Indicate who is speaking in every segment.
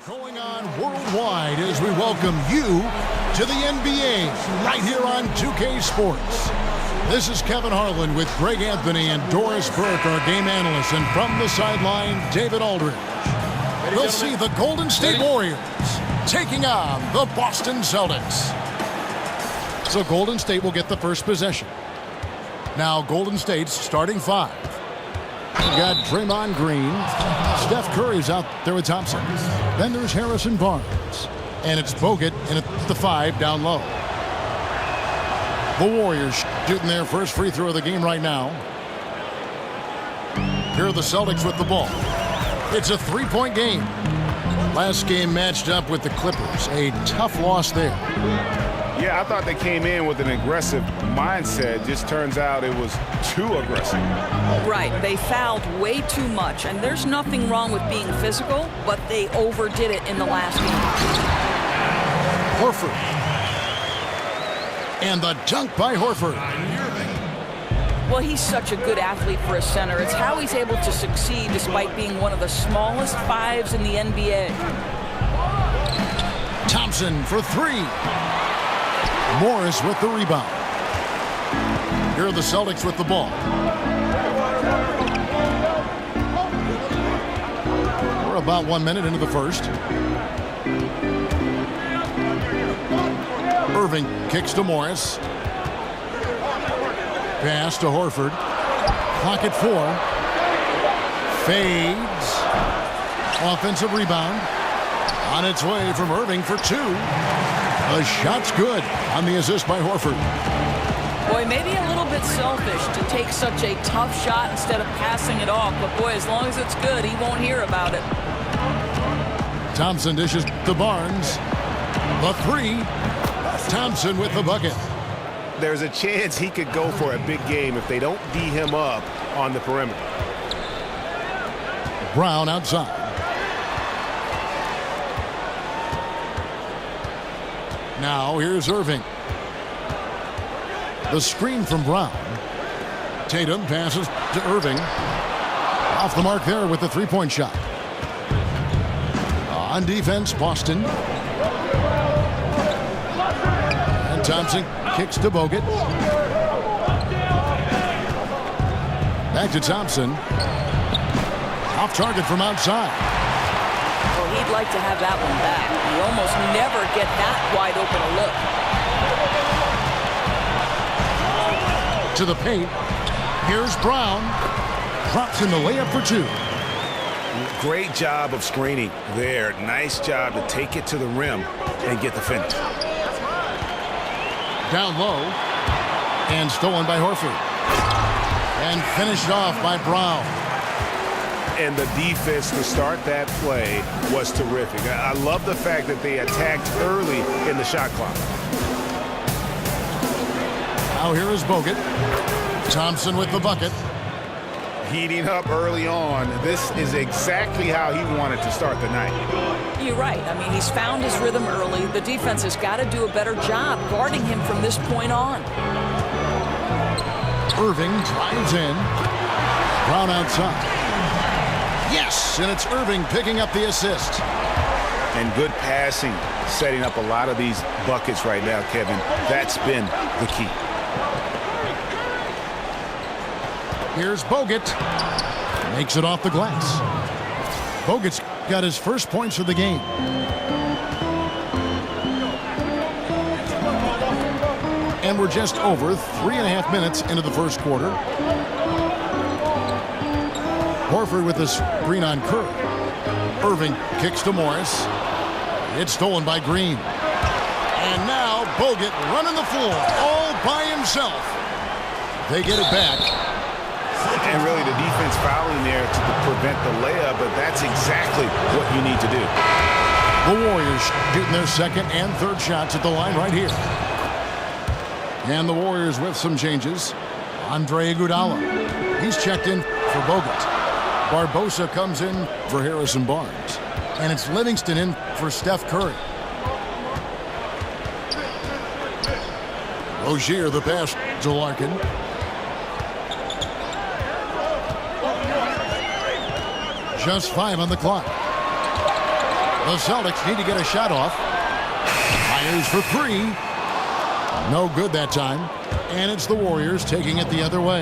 Speaker 1: Going on worldwide as we welcome you to the NBA right here on 2K Sports. This is Kevin Harlan with Greg Anthony and Doris Burke, our game analyst, and from the sideline, David Aldridge. We'll see the Golden State Warriors taking on the Boston Celtics. So Golden State will get the first possession. Now Golden State's starting five. We've got Draymond Green. Steph Curry's out there with Thompson. Then there's Harrison Barnes. And it's Bogut, and it's the five down low. The Warriors shooting their first free throw of the game right now. Here are the Celtics with the ball. It's a three-point game. Last game matched up with the Clippers. A tough loss there.
Speaker 2: Yeah, I thought they came in with an aggressive mindset. Just turns out it was too aggressive.
Speaker 3: Right. They fouled way too much, and there's nothing wrong with being physical, but they overdid it in the last game.
Speaker 1: Horford. And the dunk by Horford.
Speaker 3: Well, he's such a good athlete for a center. It's how he's able to succeed despite being one of the smallest fives in the NBA.
Speaker 1: Thompson for three. Morris with the rebound. Here are the Celtics with the ball. We're about 1 minute into the first. Irving kicks to Morris. Pass to Horford. Clock at 4. Fades. Offensive rebound. On its way from Irving for two. The shot's good on the assist by Horford.
Speaker 3: Boy, maybe a little bit selfish to take such a tough shot instead of passing it off. But, boy, as long as it's good, he won't hear about it.
Speaker 1: Thompson dishes to Barnes. The three. Thompson with the bucket.
Speaker 2: There's a chance he could go for a big game if they don't D him up on the perimeter.
Speaker 1: Brown outside. Now here's Irving. The screen from Brown. Tatum passes to Irving. Off the mark there with the three-point shot. On defense, Boston. And Thompson kicks to Bogut. Back to Thompson. Off target from outside.
Speaker 3: Well, he'd like to have that one back. You almost never get that wide open a look.
Speaker 1: To the paint. Here's Brown. Drops in the layup for two.
Speaker 2: Great job of screening there. Nice job to take it to the rim and get the finish.
Speaker 1: Down low. And stolen by Horford. And finished off by Brown.
Speaker 2: And the defense to start that play was terrific. I love the fact that they attacked early in the shot clock.
Speaker 1: Now here is Bogut. Thompson with the bucket.
Speaker 2: Heating up early on. This is exactly how he wanted to start the night.
Speaker 3: You're right. I mean, he's found his rhythm early. The defense has got to do a better job guarding him from this point on.
Speaker 1: Irving drives in. Brown outside. Yes, and it's Irving picking up the assist.
Speaker 2: And good passing, setting up a lot of these buckets right now, Kevin. That's been the key.
Speaker 1: Here's Bogut. Makes it off the glass. Bogut's got his first points of the game. And we're just over 3.5 minutes into the first quarter. Horford with the screen on Curry. Irving kicks to Morris. It's stolen by Green. And now Bogut running the floor all by himself. They get it back.
Speaker 2: And really the defense fouling there to prevent the layup, but that's exactly what you need to do.
Speaker 1: The Warriors shooting their second and third shots at the line right here. And the Warriors with some changes. Andre Iguodala. He's checked in for Bogut. Barbosa comes in for Harrison Barnes. And it's Livingston in for Steph Curry. Rozier the pass to Larkin. Just 5 on the clock. The Celtics need to get a shot off. Fires for three. No good that time. And it's the Warriors taking it the other way.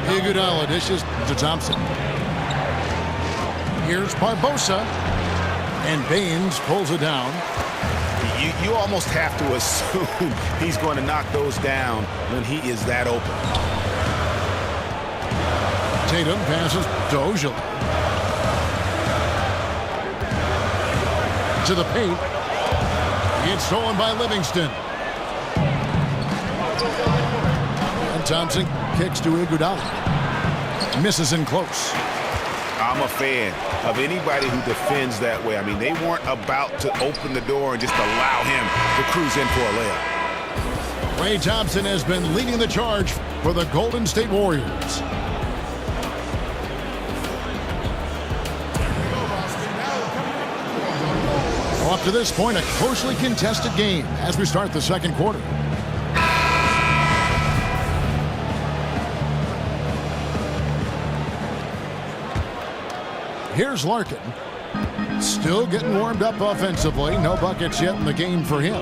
Speaker 1: Iguodala dishes to Thompson. Here's Barbosa. And Baines pulls it down.
Speaker 2: You almost have to assume he's going to knock those down when he is that open.
Speaker 1: Tatum passes to Ojala. To the paint. It's stolen by Livingston. And Thompson kicks to Iguodala. Misses in close.
Speaker 2: I'm a fan of anybody who defends that way. I mean, they weren't about to open the door and just allow him to cruise in for a layup.
Speaker 1: Ray Thompson has been leading the charge for the Golden State Warriors. Up to this point, a closely contested game as we start the second quarter. Here's Larkin. Still getting warmed up offensively. No buckets yet in the game for him.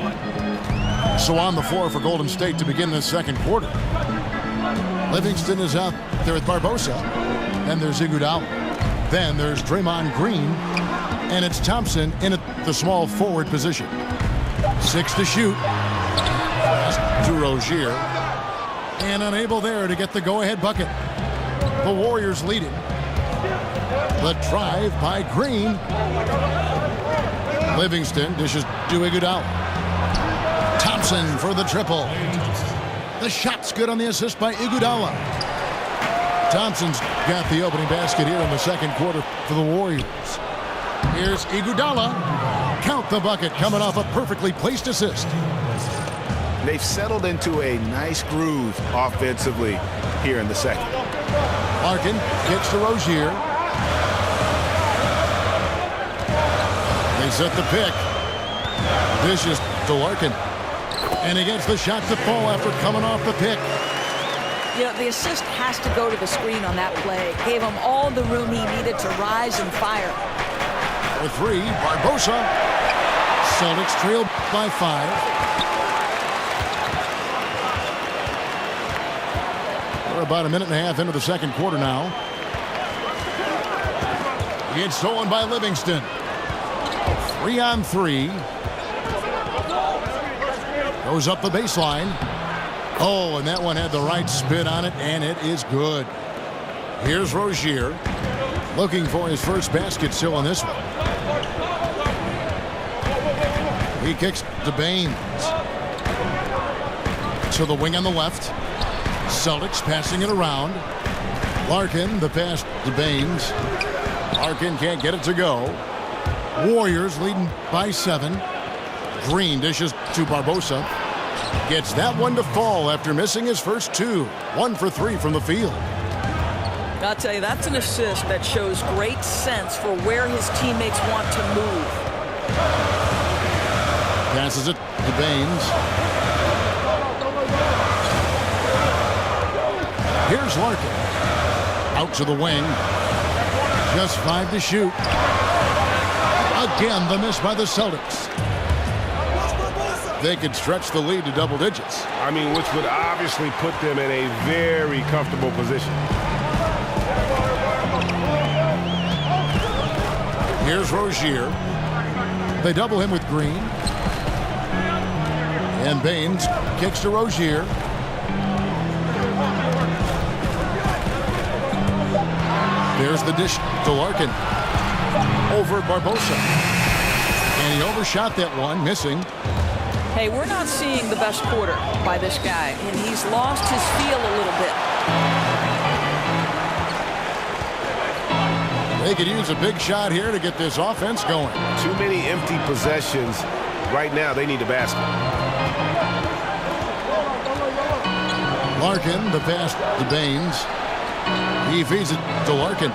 Speaker 1: So on the floor for Golden State to begin this second quarter. Livingston is out there with Barbosa. Then there's Iguodala. Then there's Draymond Green. And it's Thompson in the small forward position. 6 to shoot. Pass to Rozier. And unable there to get the go-ahead bucket. The Warriors leading. The drive by Green. Livingston dishes to Iguodala. Thompson for the triple. The shot's good on the assist by Iguodala. Thompson's got the opening basket here in the second quarter for the Warriors. Here's Iguodala. Count the bucket coming off a perfectly placed assist.
Speaker 2: They've settled into a nice groove offensively here in the second.
Speaker 1: Larkin kicks to Rozier. They set the pick. Dishes to Larkin. And he gets the shot to fall after coming off the pick.
Speaker 3: You know, the assist has to go to the screen on that play. Gave him all the room he needed to rise and fire.
Speaker 1: For three, Barbosa. Celtics trail by 5. We're about a minute and a half into the second quarter now. It's stolen by Livingston. 3-on-3. Goes up the baseline. Oh, and that one had the right spin on it, and it is good. Here's Rozier. Looking for his first basket still on this one. He kicks to Baines. To the wing on the left. Celtics passing it around. Larkin, the pass to Baines. Larkin can't get it to go. Warriors leading by 7. Green dishes to Barbosa. Gets that one to fall after missing his first 2. 1 for 3 from the field.
Speaker 3: I'll tell you, that's an assist that shows great sense for where his teammates want to move.
Speaker 1: Passes it to Baines. Here's Larkin. Out to the wing. Just 5 to shoot. Again, the miss by the Celtics. They could stretch the lead to double digits.
Speaker 2: I mean, which would obviously put them in a very comfortable position.
Speaker 1: Here's Rozier. They double him with Green. And Baines kicks to Rozier. There's the dish to Larkin. Over Barbosa. And he overshot that one, missing.
Speaker 3: Hey, we're not seeing the best quarter by this guy, and he's lost his feel a little bit.
Speaker 1: They could use a big shot here to get this offense going.
Speaker 2: Too many empty possessions. Right now, they need a basket.
Speaker 1: Larkin, the pass to Baines. He feeds it to Larkin.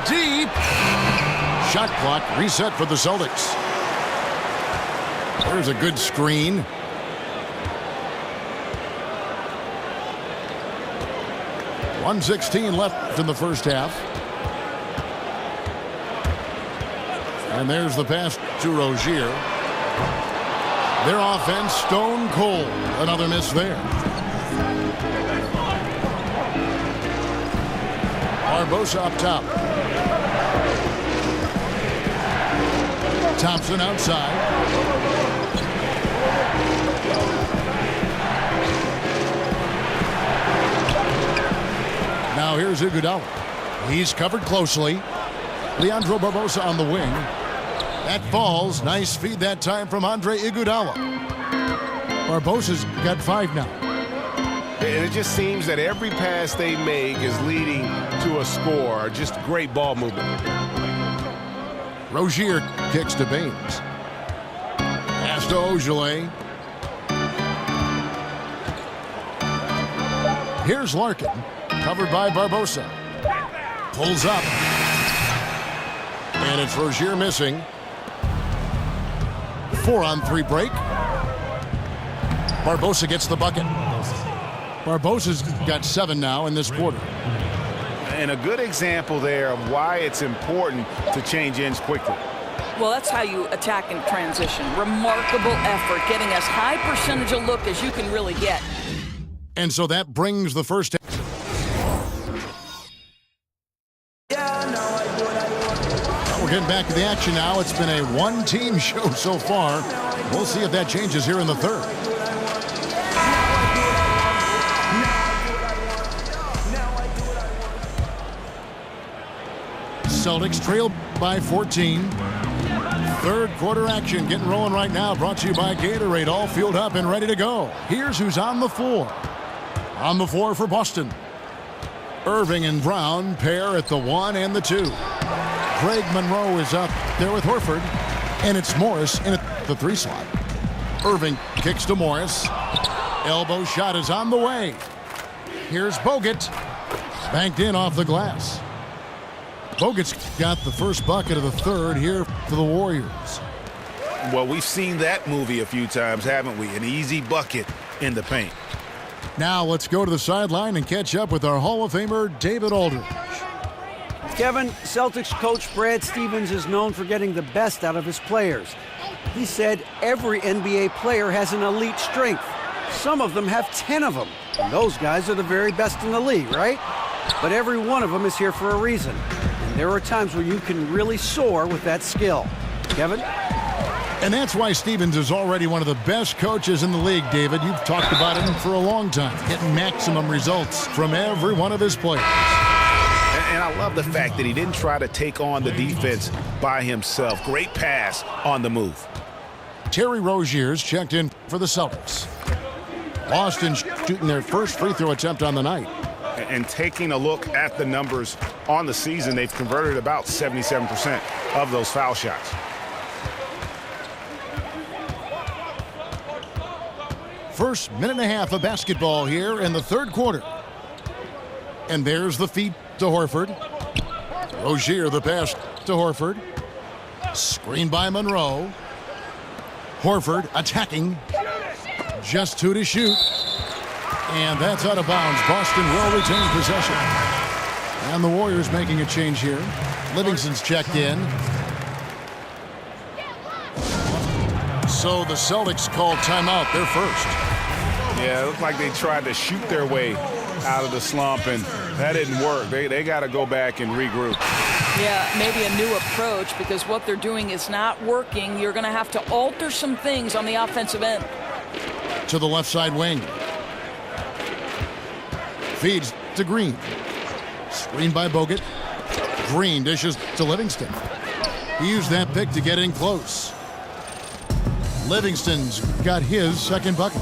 Speaker 1: Deep. Shot clock reset for the Celtics. There's a good screen. 1:16 left in the first half. And there's the pass to Rozier. Their offense stone cold. Another miss there. Barbosa up top. Thompson outside. Now here's Iguodala. He's covered closely. Leandro Barbosa on the wing. That falls. Nice feed that time from Andre Iguodala. Barbosa's got 5 now.
Speaker 2: And it just seems that every pass they make is leading to a score. Just great ball movement.
Speaker 1: Rozier kicks to Baines. Pass to Ojale. Here's Larkin. Covered by Barbosa. Pulls up. And it's Rozier missing. 4-on-3 break. Barbosa gets the bucket. Barbosa's got 7 now in this quarter.
Speaker 2: And a good example there of why it's important to change ends quickly.
Speaker 3: Well, that's how you attack in transition. Remarkable effort, getting as high percentage a look as you can really get.
Speaker 1: And so that brings the first. We're getting back to the action now. It's been a one-team show so far. We'll see if that changes here in the third. Celtics trail by 14. Third quarter action getting rolling right now. Brought to you by Gatorade. All fueled up and ready to go. Here's who's on the floor. On the floor for Boston. Irving and Brown pair at the 1 and the 2. Greg Monroe is up there with Horford. And it's Morris in at the 3 slot. Irving kicks to Morris. Elbow shot is on the way. Here's Bogut. Banked in off the glass. Bogut's got the first bucket of the third here for the Warriors.
Speaker 2: Well, we've seen that movie a few times, haven't we? An easy bucket in the paint.
Speaker 1: Now let's go to the sideline and catch up with our Hall of Famer, David Aldridge.
Speaker 4: Kevin, Celtics coach Brad Stevens is known for getting the best out of his players. He said every NBA player has an elite strength. Some of them have 10 of them. And those guys are the very best in the league, right? But every one of them is here for a reason. And there are times where you can really soar with that skill. Kevin?
Speaker 1: And that's why Stevens is already one of the best coaches in the league, David. You've talked about him for a long time, getting maximum results from every one of his players.
Speaker 2: And I love the fact that he didn't try to take on the defense by himself. Great pass on the move.
Speaker 1: Terry Rozier's checked in for the Celtics. Boston shooting their first free throw attempt on the night.
Speaker 2: And taking a look at the numbers on the season, they've converted about 77% of those foul shots.
Speaker 1: First minute and a half of basketball here in the third quarter. And there's the feed to Horford. Rozier the pass to Horford. Screen by Monroe. Horford attacking. Just 2 to shoot. And that's out of bounds. Boston will retain possession. And the Warriors making a change here. Livingston's checked in. So the Celtics called timeout. They're first.
Speaker 2: Yeah, it looked like they tried to shoot their way out of the slump, and that didn't work. They got to go back and regroup.
Speaker 3: Yeah, maybe a new approach, because what they're doing is not working. You're going to have to alter some things on the offensive end.
Speaker 1: To the left side wing. Feeds to Green. Screened by Bogut. Green dishes to Livingston. He used that pick to get in close. Livingston's got his second bucket.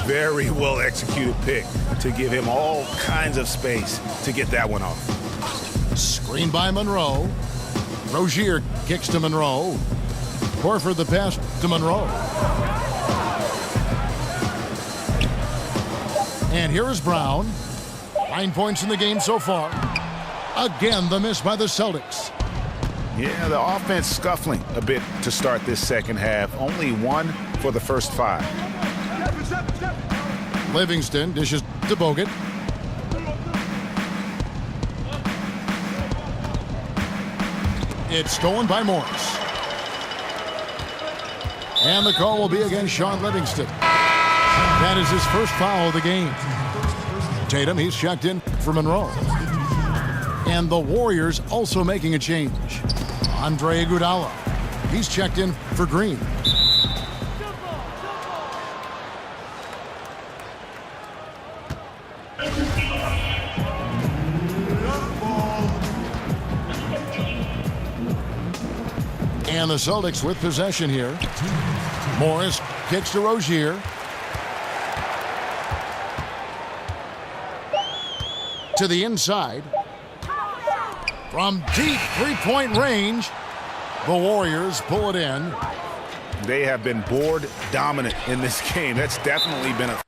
Speaker 2: Very well executed pick to give him all kinds of space to get that one off.
Speaker 1: Screen by Monroe. Rozier kicks to Monroe. Horford the pass to Monroe. And here is Brown. 9 points in the game so far. Again, the miss by the Celtics.
Speaker 2: Yeah, the offense scuffling a bit to start this second half. Only 1 for the first 5.
Speaker 1: Livingston dishes to Bogut. It's stolen by Morris. And the call will be against Sean Livingston. That is his first foul of the game. Tatum, he's checked in for Monroe. And the Warriors also making a change. Andre Iguodala, he's checked in for Green. And the Celtics with possession here. Morris kicks to Rozier. To the inside. From deep three-point range, the Warriors pull it in.
Speaker 2: They have been board dominant in this game. That's definitely been a